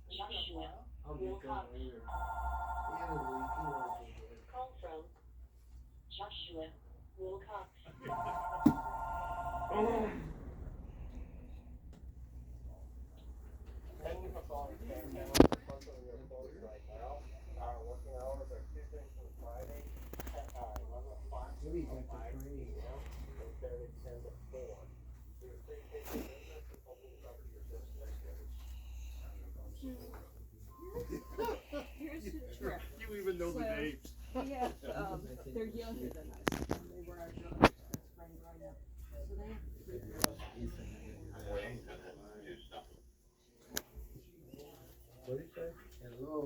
Joshua Wilcox. Call from Joshua Wilcox. Thank you for calling Sam Town. Unfortunately, we are closed right now. Our working hours are Tuesday through Friday, 11 o'clock to 5 p.m. and Saturday 10 to 4. We appreciate your business and hope we cover your business next. Here's the trick. You even know the So- names. We have, they're younger than us, and they were our daughters, that's spring growing up. So they have 3 girls. What did you say? Hello.